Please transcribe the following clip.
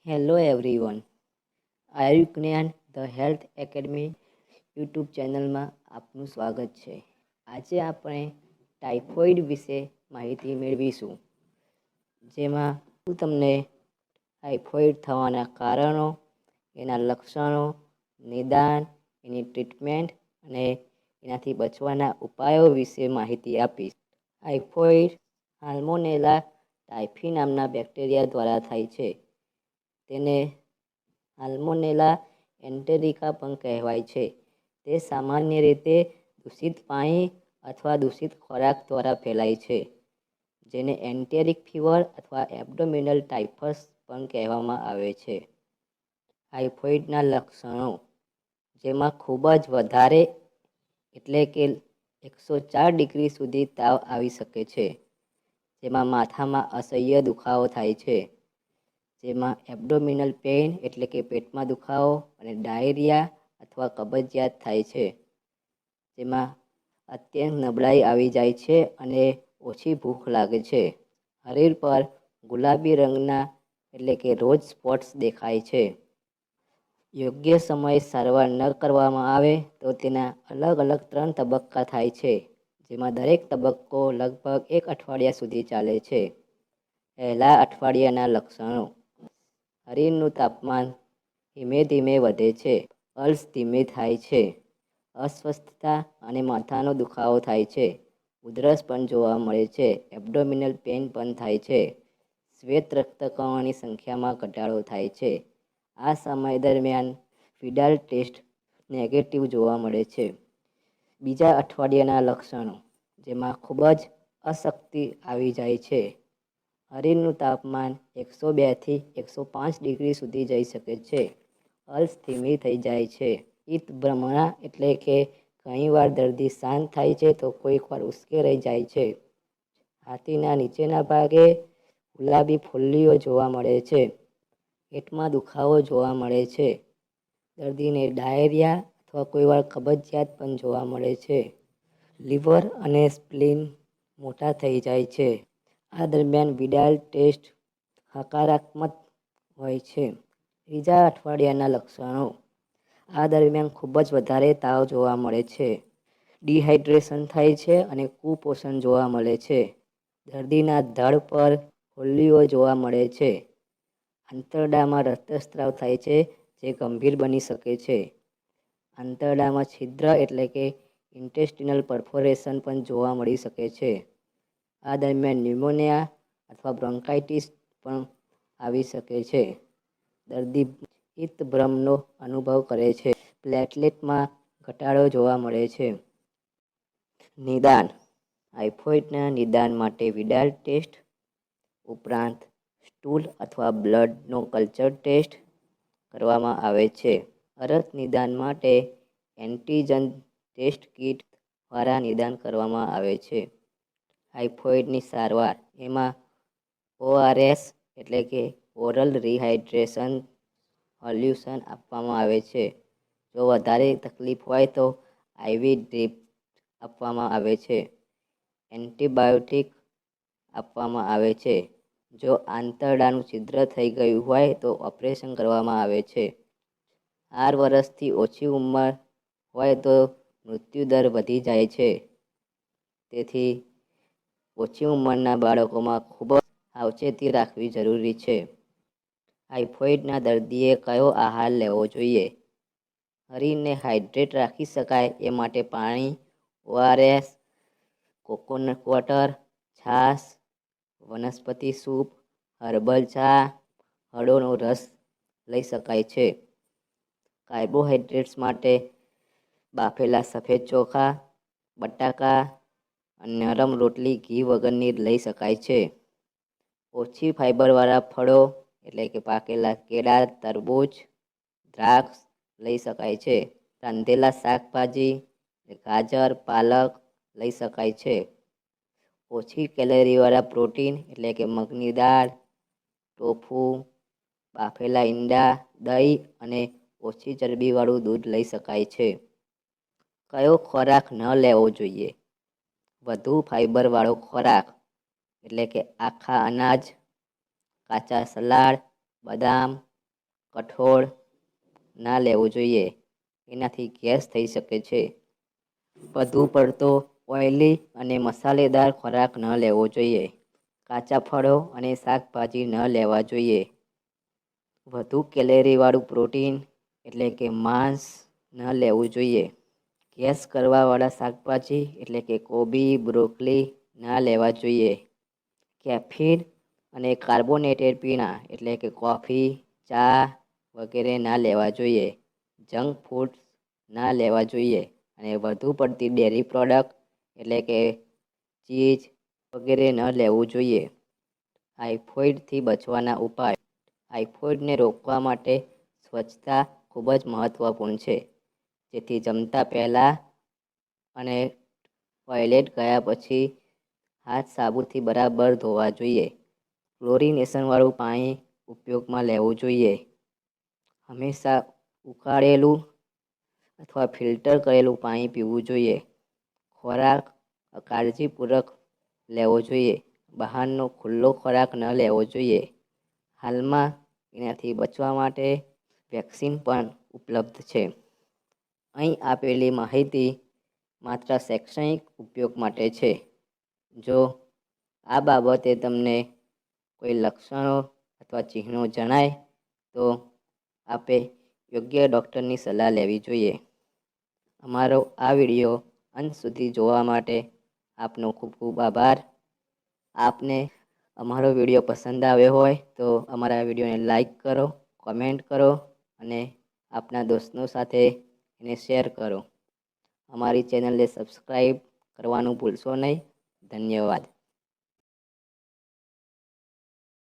Hello everyone, Ayurvigyan the health academy YouTube ચેનલમાં આપનું સ્વાગત છે. આજે આપણે ટાઇફોઇડ વિશે માહિતી મેળવીશું, જેમાં હું તમને ટાઇફોઇડ થવાના કારણો, એના લક્ષણો, નિદાન, એની ટ્રીટમેન્ટ અને એનાથી બચવાના ઉપાયો વિશે માહિતી આપીશ. ટાઇફોઇડ સાલ્મોનેલા ટાઇફી નામના બેક્ટેરિયા દ્વારા થાય છે. તેને સાલ્મોનેલા એન્ટેરિકા પણ કહેવાય છે. તે સામાન્ય રીતે દૂષિત પાણી અથવા દૂષિત ખોરાક દ્વારા ફેલાય છે, જેને એન્ટેરિક ફીવર અથવા એબ્ડોમિનલ ટાઇફસ પણ કહેવામાં આવે છે. ટાઇફોઇડના લક્ષણો, જેમાં ખૂબ જ વધારે એટલે કે 104 ડિગ્રી સુધી તાવ આવી શકે છે, જેમાં માથામાં અસહ્ય દુખાવો થાય છે, જેમાં એબ્ડોમિનલ પેઇન એટલે કે પેટમાં દુખાવો અને ડાયરિયા અથવા કબજિયાત થાય છે, જેમાં અત્યંત નબળાઈ આવી જાય છે અને ઓછી ભૂખ લાગે છે. શરીર પર ગુલાબી રંગના એટલે કે રોજ સ્પોટ્સ દેખાય છે. યોગ્ય સમયે સારવાર ન કરવામાં આવે તો તેના અલગ અલગ 3 તબક્કા થાય છે, જેમાં દરેક તબક્કો લગભગ 1 અઠવાડિયા સુધી ચાલે છે. પહેલા અઠવાડિયાના લક્ષણો: શરીરનું તાપમાન ધીમે ધીમે વધે છે, પલ્સ ધીમે થાય છે, અસ્વસ્થતા અને માથાનો દુખાવો થાય છે, ઉધરસ પણ જોવા મળે છે, એબ્ડોમિનલ પેઇન પણ થાય છે, શ્વેત રક્તકણોની સંખ્યામાં ઘટાડો થાય છે. આ સમય દરમિયાન વિડાલ ટેસ્ટ નેગેટિવ જોવા મળે છે. બીજા અઠવાડિયાના લક્ષણો, જેમાં ખૂબ જ અશક્તિ આવી જાય છે. શરીરનું તાપમાન 102 થી 105 ડિગ્રી સુધી જઈ શકે છે. પલ્સ ધીમી થઈ જાય છે. પિત્ત ભ્રમણા એટલે કે ઘણીવાર દર્દી શાંત થાય છે તો કોઈકવાર ઉશ્કેરાઈ જાય છે. છાતીના નીચેના ભાગે ગુલાબી ફોલ્લીઓ જોવા મળે છે. પેટમાં દુખાવો જોવા મળે છે. દર્દીને ડાયરિયા અથવા કોઈવાર કબજિયાત પણ જોવા મળે છે. લીવર અને સ્પ્લીન મોટા થઈ જાય છે. આ દરમિયાન વિડાલ ટેસ્ટ હકારાત્મક હોય છે. ત્રીજા અઠવાડિયાના લક્ષણો: આ દરમિયાન ખૂબ જ વધારે તાવ જોવા મળે છે, ડિહાઇડ્રેશન થાય છે અને કુપોષણ જોવા મળે છે. દર્દીના ધડ પર ફોલ્લીઓ જોવા મળે છે. આંતરડામાં રક્તસ્રાવ થાય છે, જે ગંભીર બની શકે છે. આંતરડામાં છિદ્ર એટલે કે ઇન્ટેસ્ટિનલ પરફોરેશન પણ જોવા મળી શકે છે. આ દરમિયાન ન્યુમોનિયા અથવા બ્રોન્કાઇટિસ પણ આવી શકે છે. દર્દી પિત્તભ્રમનો અનુભવ કરે છે. પ્લેટલેટમાં ઘટાડો જોવા મળે છે. નિદાન: ટાઇફોઇડના નિદાન માટે વિડાલ ટેસ્ટ ઉપરાંત સ્ટૂલ અથવા બ્લડનો કલ્ચર ટેસ્ટ કરવામાં આવે છે. તરત નિદાન માટે એન્ટિજન ટેસ્ટ કિટ દ્વારા નિદાન કરવામાં આવે છે. ટાઇફોઇડની સારવાર: એમાં ORS એટલે કે ઓરલ રિહાઇડ્રેશન સોલ્યુશન આપવામાં આવે છે. જો વધારે તકલીફ હોય તો IV ડ્રીપ આપવામાં આવે છે. એન્ટિબાયોટિક આપવામાં આવે છે. જો આંતરડાનું છિદ્ર થઈ ગયું હોય તો ઓપરેશન કરવામાં આવે છે. 4 વર્ષથી ઓછી ઉંમર હોય તો મૃત્યુદર વધી જાય છે. તેથી ઓછી ઉંમરના બાળકોમાં ખૂબ જ સાવચેતી રાખવી જરૂરી છે. ટાઇફોઇડના દર્દીએ કયો આહાર લેવો જોઈએ? શરીરને હાઇડ્રેટ રાખી શકાય એ માટે પાણી, ORS, કોકોનટ વોટર, છાશ, વનસ્પતિ સૂપ, હર્બલ ચા, ફળોનો રસ લઈ શકાય છે. કાર્બોહાઈડ્રેટ્સ માટે બાફેલા સફેદ ચોખા, બટાકા અને નરમ રોટલી ઘી વગરની લઈ શકાય છે. ઓછી ફાઇબરવાળા ફળો એટલે કે પાકેલા કેળા, તરબૂચ, દ્રાક્ષ લઈ શકાય છે. રાંધેલા શાકભાજી, ગાજર, પાલક લઈ શકાય છે. ઓછી કેલરીવાળા પ્રોટીન એટલે કે મગની દાળ, ટોફુ, બાફેલા ઈંડા, દહીં અને ઓછી ચરબીવાળું દૂધ લઈ શકાય છે. કયો ખોરાક ન લેવો જોઈએ? વધુ ફાઇબરવાળો ખોરાક એટલે કે આખા અનાજ, કાચા સલાડ, બદામ, કઠોળ ના લેવું જોઈએ. એનાથી ગેસ થઈ શકે છે. વધુ પડતો ઓઇલી અને મસાલેદાર ખોરાક ન લેવો જોઈએ. કાચા ફળો અને શાકભાજી ન લેવા જોઈએ. વધુ કેલેરીવાળું પ્રોટીન એટલે કે માંસ ન લેવું જોઈએ. ગેસ કરવાવાળા શાકભાજી એટલે કે કોબી, બ્રોકલી ના લેવા જોઈએ. કેફીન અને કાર્બોનેટેડ પીણા એટલે કે કોફી, ચા વગેરે ના લેવા જોઈએ. જંક ફૂડ ના લેવા જોઈએ. અને વધુ પડતી ડેરી પ્રોડક્ટ એટલે કે ચીઝ વગેરે ન લેવું જોઈએ. ટાઇફોઇડથી બચવાના ઉપાય. ટાઇફોઇડને રોકવા માટે સ્વચ્છતા ખૂબ જ મહત્ત્વપૂર્ણ છે. જેથી જમતા પહેલાં અને ટોયલેટ ગયા પછી હાથ સાબુથી બરાબર ધોવા જોઈએ. ક્લોરિનેશનવાળું પાણી ઉપયોગમાં લેવું જોઈએ. હંમેશા ઉકાળેલું અથવા ફિલ્ટર કરેલું પાણી પીવું જોઈએ. ખોરાક કાળજીપૂર્વક લેવો જોઈએ. બહારનો ખુલ્લો ખોરાક ન લેવો જોઈએ. હાલમાં એનાથી બચવા માટે વેક્સિન પણ ઉપલબ્ધ છે. અહીં આપેલી માહિતી માત્ર શૈક્ષણિક ઉપયોગ માટે છે. જો આ બાબતે તમને કોઈ લક્ષણો અથવા ચિહ્નો જણાય તો આપે યોગ્ય ડૉક્ટરની સલાહ લેવી જોઈએ. અમારો આ વિડીયો અંત સુધી જોવા માટે આપનો ખૂબ ખૂબ આભાર. આપને અમારો વિડીયો પસંદ આવ્યો હોય તો અમારા વિડીયોને લાઈક કરો, કોમેન્ટ કરો અને આપના દોસ્તો સાથે એને શેર કરો. અમારી ચેનલને સબસ્ક્રાઈબ કરવાનું ભૂલશો નહીં. ધન્યવાદ.